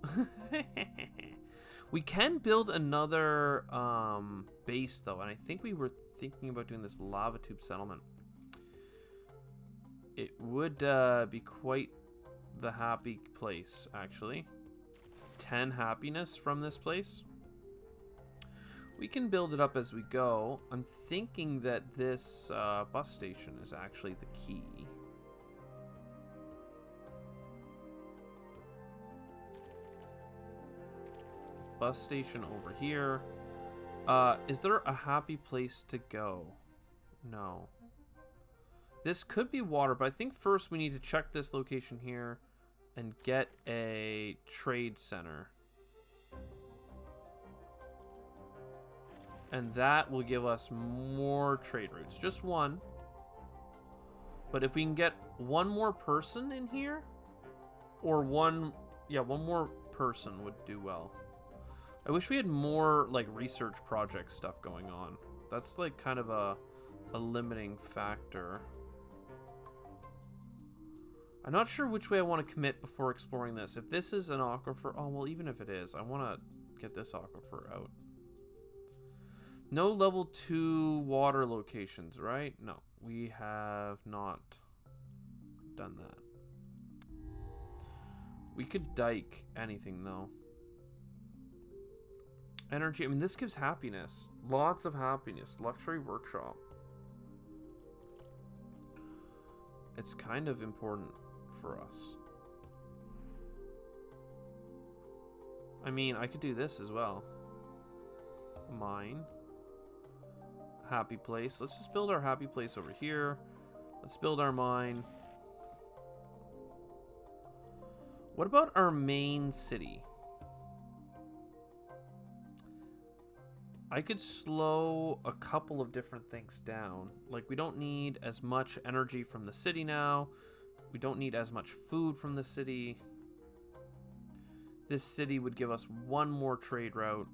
We can build another base, though, and I think we were thinking about doing this lava tube settlement. It would be quite the happy place, actually. 10 happiness from this place. We can build it up as we go. I'm thinking that this bus station is actually the key. bus station over here. Is there a happy place to go? No. This could be water, but I think first we need to check this location here and get a trade center. And that will give us more trade routes. Just one. But if we can get one more person in here, or one more person would do well. I wish we had more like research project stuff going on. That's like kind of a limiting factor. I'm not sure which way I want to commit before exploring this. If this is an aquifer, oh well, even if it is, I want to get this aquifer out. No level 2 water locations, right? No, we have not done that. We could dike anything though. Energy, I mean, this gives happiness. Lots of happiness. Luxury workshop. It's kind of important for us. I mean, I could do this as well. Mine. Happy place. Let's just build our happy place over here. Let's build our mine. What about our main city? I could slow a couple of different things down. Like, we don't need as much energy from the city now. We don't need as much food from the city. This city would give us one more trade route.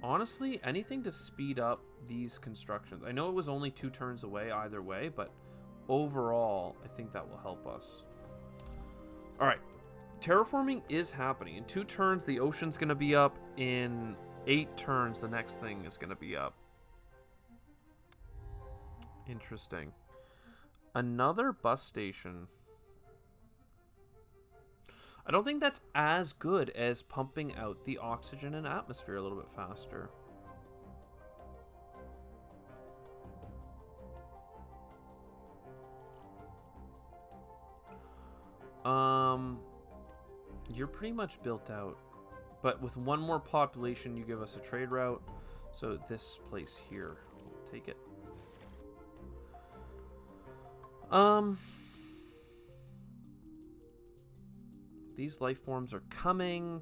Honestly, anything to speed up these constructions. I know it was only 2 turns away either way, but overall, I think that will help us. All right. Terraforming is happening. In 2 turns, the ocean's going to be up. In 8 turns, the next thing is going to be up. Interesting. Another bus station. I don't think that's as good as pumping out the oxygen and atmosphere a little bit faster. You're pretty much built out. But with one more population, you give us a trade route. So this place here, we'll take it. These life forms are coming.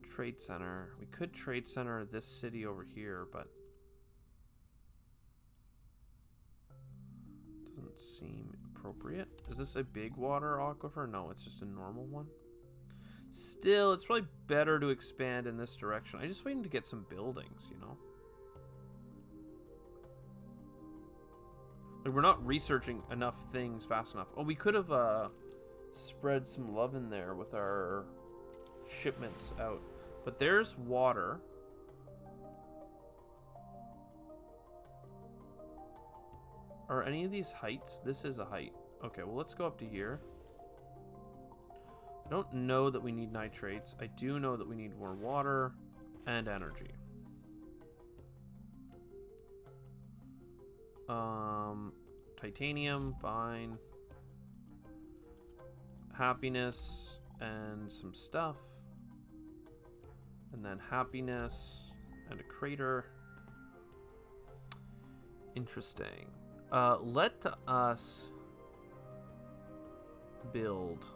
Trade center. We could trade center this city over here, but doesn't seem appropriate. Is this a big water aquifer? No, it's just a normal one. Still, it's probably better to expand in this direction. I just waiting to get some buildings, you know? Like, we're not researching enough things fast enough. Oh, we could have spread some love in there with our shipments out. But there's water. Are any of these heights? This is a height. Okay, well, let's go up to here. I don't know that we need nitrates. I do know that we need more water and energy. Titanium, fine. Happiness and some stuff. And then happiness and a crater. Interesting. Let us build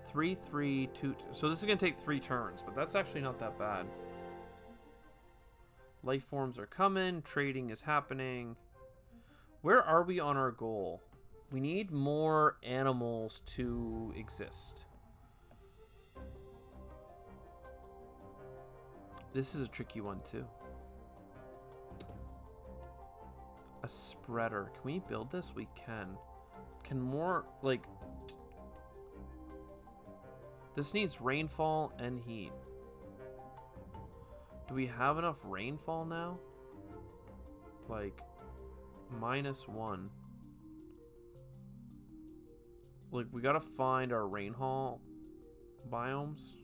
3, 3, 2. So this is going to take 3 turns, but that's actually not that bad. Life forms are coming. Trading is happening. Where are we on our goal? We need more animals to exist. This is a tricky one too. A spreader. Can we build this? We can. Can more, like... This needs rainfall and heat. Do we have enough rainfall now? Like, -1. Like, we gotta find our rainfall biomes.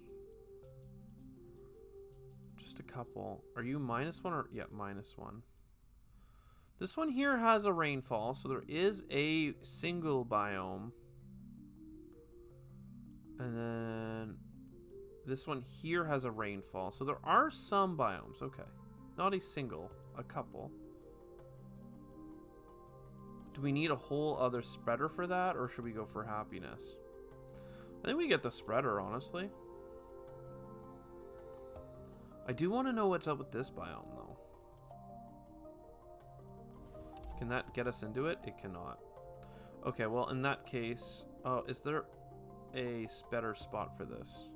Just a couple. Are you -1 or... Yeah, -1. This one here has a rainfall, so there is a single biome. And then this one here has a rainfall. So there are some biomes. Okay. Not a single. A couple. Do we need a whole other spreader for that? Or should we go for happiness? I think we get the spreader, honestly. I do want to know what's up with this biome, though. Can that get us into it? It cannot. Okay, well, in that case... Oh, is there a better spot for this?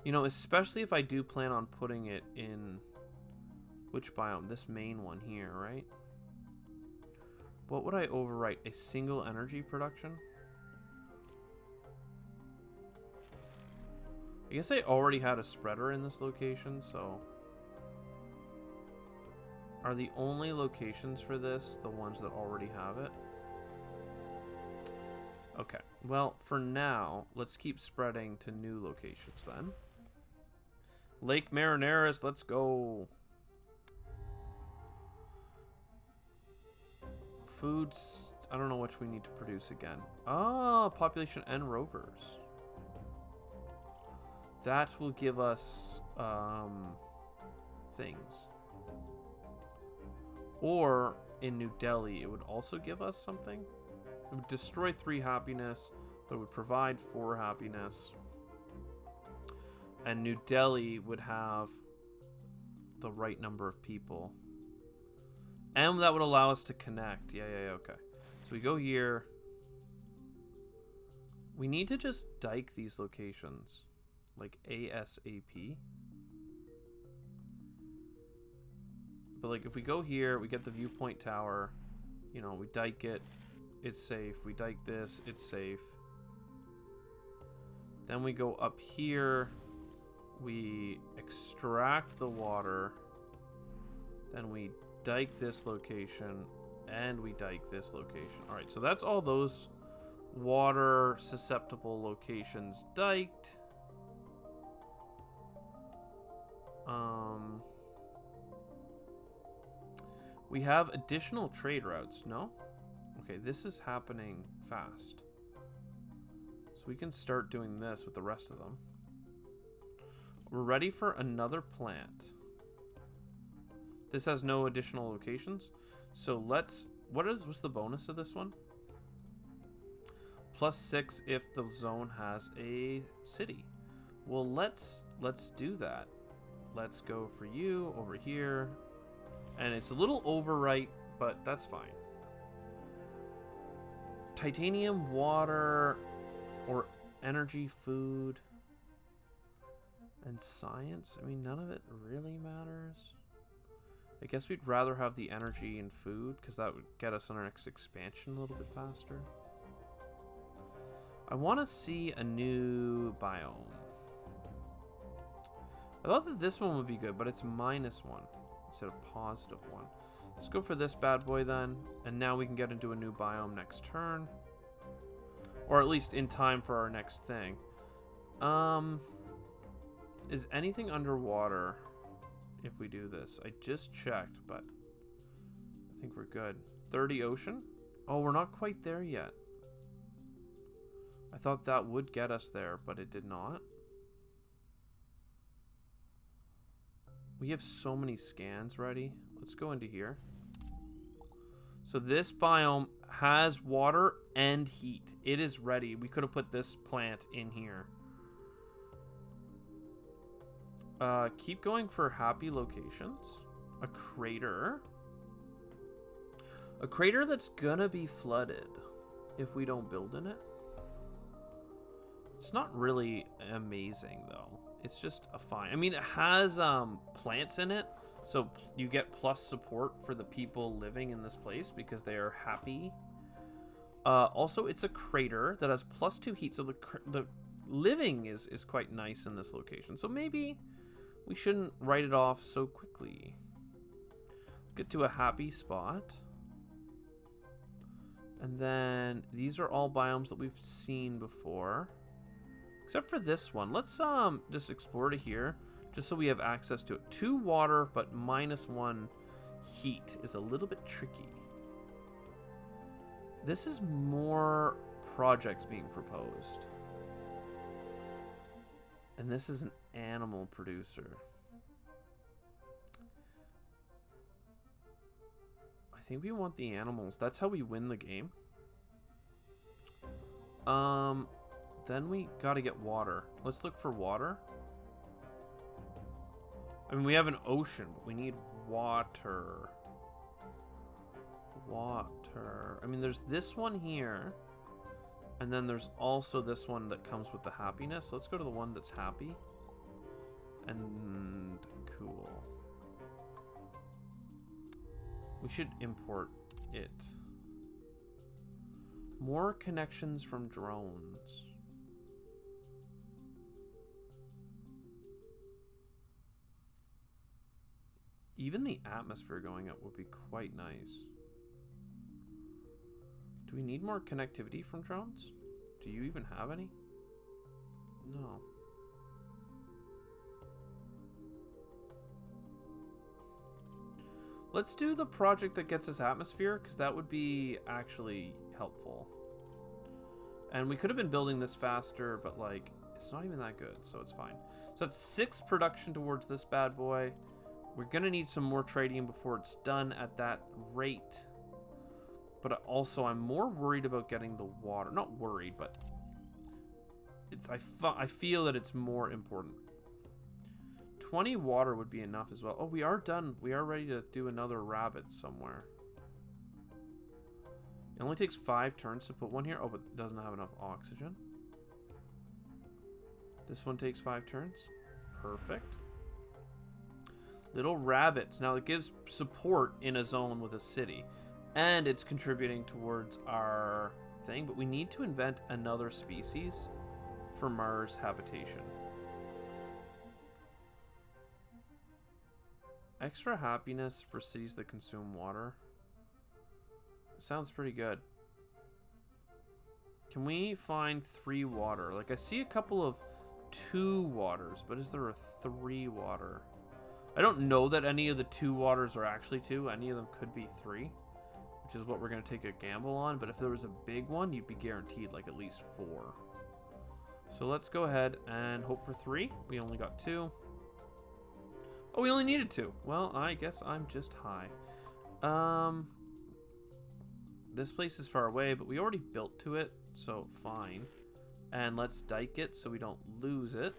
You know, especially if I do plan on putting it in... Which biome? This main one here, right? What would I overwrite? A single energy production? I guess I already had a spreader in this location, so... Are the only locations for this the ones that already have it? Okay, well, for now, let's keep spreading to new locations then. Lake Marineris, let's go. Foods, I don't know which we need to produce again. Ah, population and rovers. That will give us things. Or in New Delhi, it would also give us something. It would destroy 3 happiness, but it would provide 4 happiness. And New Delhi would have the right number of people. And that would allow us to connect. Yeah, okay. So we go here. We need to just dike these locations. Like ASAP. But like if we go here, we get the viewpoint tower. You know, we dike it. It's safe. We dike this. It's safe. Then we go up here. We extract the water. Then we dike this location. And we dike this location. Alright, so that's all those water susceptible locations diked. We have additional trade routes, no? Okay, this is happening fast. So we can start doing this with the rest of them. We're ready for another plant. This has no additional locations. So let's... What's the bonus of this one? +6 if the zone has a city. Well, let's do that. Let's go for you over here. And it's a little overwrite, but that's fine. Titanium, water, or energy, food, and science. I mean, none of it really matters. I guess we'd rather have the energy and food, because that would get us on our next expansion a little bit faster. I want to see a new biome. I thought that this one would be good, but it's -1 instead of +1. Let's go for this bad boy then. And now we can get into a new biome next turn. Or at least in time for our next thing. Is anything underwater if we do this? I just checked, but I think we're good. 30 ocean? Oh, we're not quite there yet. I thought that would get us there, but it did not. We have so many scans ready. Let's go into here. So this biome has water and heat. It is ready. We could have put this plant in here. Keep going for happy locations. A crater. A crater that's gonna be flooded if we don't build in it. It's not really amazing though. It's just a fine. I mean, it has plants in it, so you get plus support for the people living in this place because they are happy. Also, it's a crater that has +2 heat, so the living is quite nice in this location. So maybe we shouldn't write it off so quickly. Get to a happy spot. And then these are all biomes that we've seen before. Except for this one. Let's just explore to here, just so we have access to it. 2 water, but -1 heat is a little bit tricky. This is more projects being proposed. And this is an animal producer. I think we want the animals. That's how we win the game. Then we gotta get water. Let's look for water. I mean, we have an ocean, but we need water. Water. I mean, there's this one here. And then there's also this one that comes with the happiness. So let's go to the one that's happy. And cool. We should import it. More connections from drones. Even the atmosphere going up would be quite nice. Do we need more connectivity from drones? Do you even have any? No. Let's do the project that gets us atmosphere, because that would be actually helpful. And we could have been building this faster, but like, it's not even that good, so it's fine. So it's 6 production towards this bad boy. We're gonna need some more trading before it's done at that rate. But also, I'm more worried about getting the water. Not worried, but it's I feel that it's more important. 20 water would be enough as well. Oh, we are done. We are ready to do another rabbit somewhere. It only takes 5 turns to put one here. Oh, but it doesn't have enough oxygen. This one takes 5 turns. Perfect. Little rabbits. Now, it gives support in a zone with a city. And it's contributing towards our thing. But we need to invent another species for Mars habitation. Extra happiness for cities that consume water. Sounds pretty good. Can we find 3 water? Like, I see a couple of 2 waters, but is there a 3 water? I don't know that any of the 2 waters are actually 2. Any of them could be 3, which is what we're going to take a gamble on. But if there was a big one, you'd be guaranteed like at least 4. So let's go ahead and hope for 3. We only got 2. Oh, we only needed 2. Well, I guess I'm just high. This place is far away, but we already built to it, so fine. And let's dike it so we don't lose it.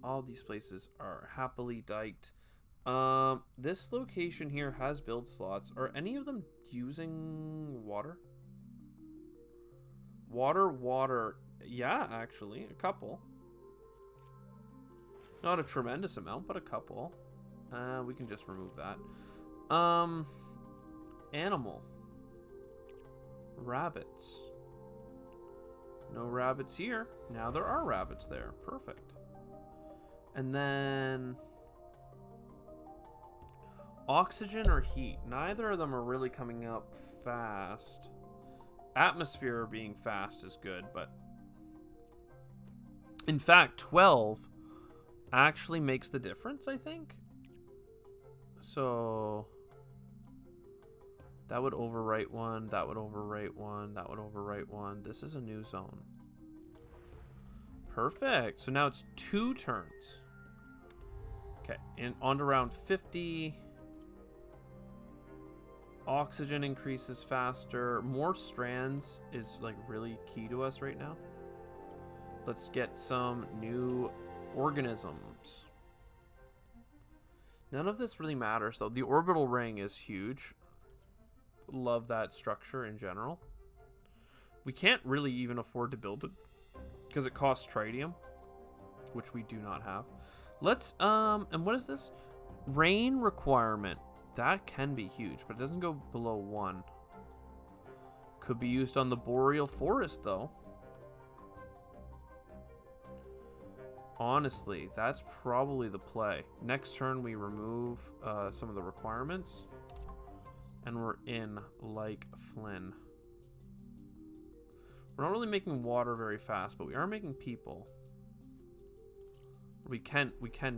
All these places are happily diked. This location here has build slots. Are any of them using water? Water. Yeah, actually, a couple. Not a tremendous amount, but a couple. We can just remove that. Animal. Rabbits. No rabbits here. Now there are rabbits there. Perfect. And then oxygen or heat. Neither of them are really coming up fast. Atmosphere being fast is good, but in fact, 12 actually makes the difference, I think. So that would overwrite one, that would overwrite one, that would overwrite one. This is a new zone. Perfect. So now it's 2 turns. Okay, and on to round 50. Oxygen increases faster. More strands is like really key to us right now. Let's get some new organisms. None of this really matters though. The orbital ring is huge. Love that structure in general. We can't really even afford to build it because it costs tritium, which we do not have. Let's and what is this? Rain requirement. That can be huge, but it doesn't go below 1. Could be used on the boreal forest though. Honestly, that's probably the play. Next turn we remove some of the requirements. And we're in like Flynn. We're not really making water very fast, but we are making people. We can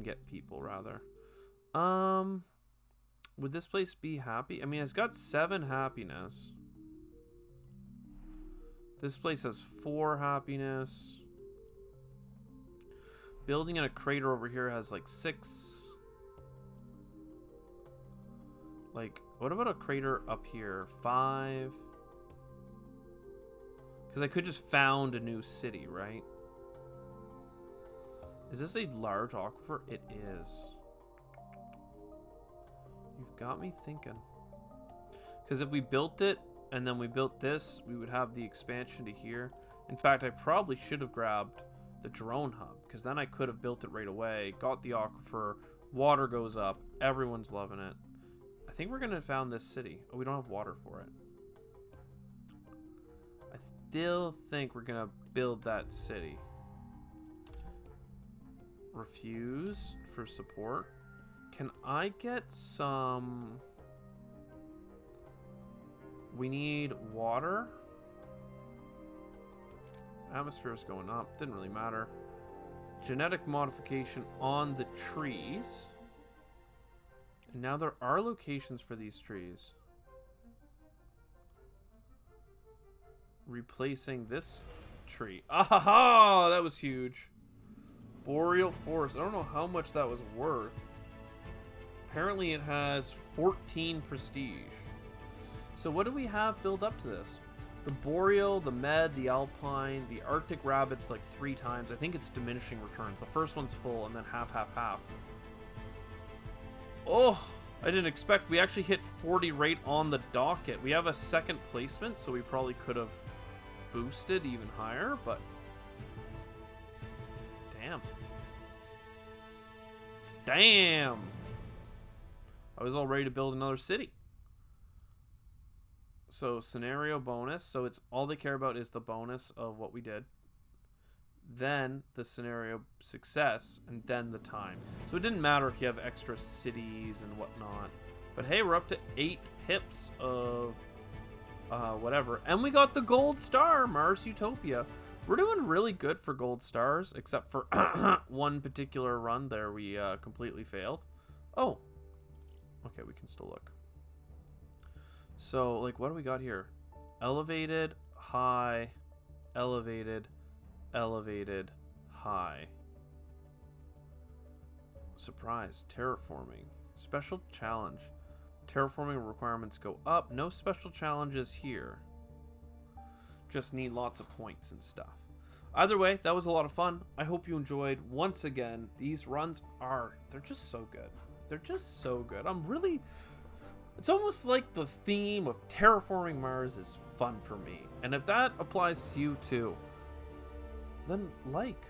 get people rather. Would this place be happy? I mean, it's got 7 happiness. This place has 4 happiness. Building in a crater over here has like 6. Like, what about a crater up here? 5. Because I could just found a new city, right? Is this a large aquifer? It is. You've got me thinking. Because if we built it, and then we built this, we would have the expansion to here. In fact, I probably should have grabbed the drone hub, because then I could have built it right away, got the aquifer, water goes up, everyone's loving it. I think we're going to found this city. Oh, we don't have water for it. I still think we're going to build that city. Refuse for support. Can I get some... We need water. Atmosphere is going up. Didn't really matter. Genetic modification on the trees. And now there are locations for these trees. Replacing this tree. Ah, that was huge. Boreal forest. I don't know how much that was worth. Apparently it has 14 prestige. So what do we have build up to this? The boreal, the med, the alpine, the arctic rabbits like 3 times. I think it's diminishing returns. The first one's full and then half, half, half. Oh, I didn't expect. We actually hit 40 right on the docket. We have a 2nd placement, so we probably could have boosted even higher, but damn. Damn. I was all ready to build another city. So scenario bonus. So it's all they care about is the bonus of what we did. Then the scenario success, and then the time. So it didn't matter if you have extra cities and whatnot. But hey, we're up to 8 pips of whatever. And we got the gold star, Mars Utopia. We're doing really good for gold stars, except for one particular run there we completely failed. Oh. Okay, we can still look. So, like, what do we got here? Elevated, high, elevated, elevated, high. Surprise, terraforming. Special challenge. Terraforming requirements go up. No special challenges here. Just need lots of points and stuff. Either way, that was a lot of fun. I hope you enjoyed. Once again, these runs they're just so good. They're just so good. It's almost like the theme of terraforming Mars is fun for me. And if that applies to you too, then like,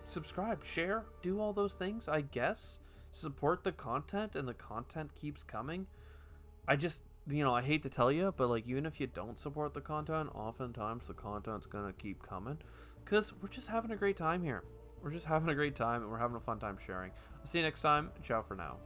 subscribe, share, do all those things, I guess. Support the content, and the content keeps coming. I just, I hate to tell you, but like, even if you don't support the content, oftentimes the content's gonna keep coming. Because we're just having a great time here. We're just having a great time, and we're having a fun time sharing. I'll see you next time. Ciao for now.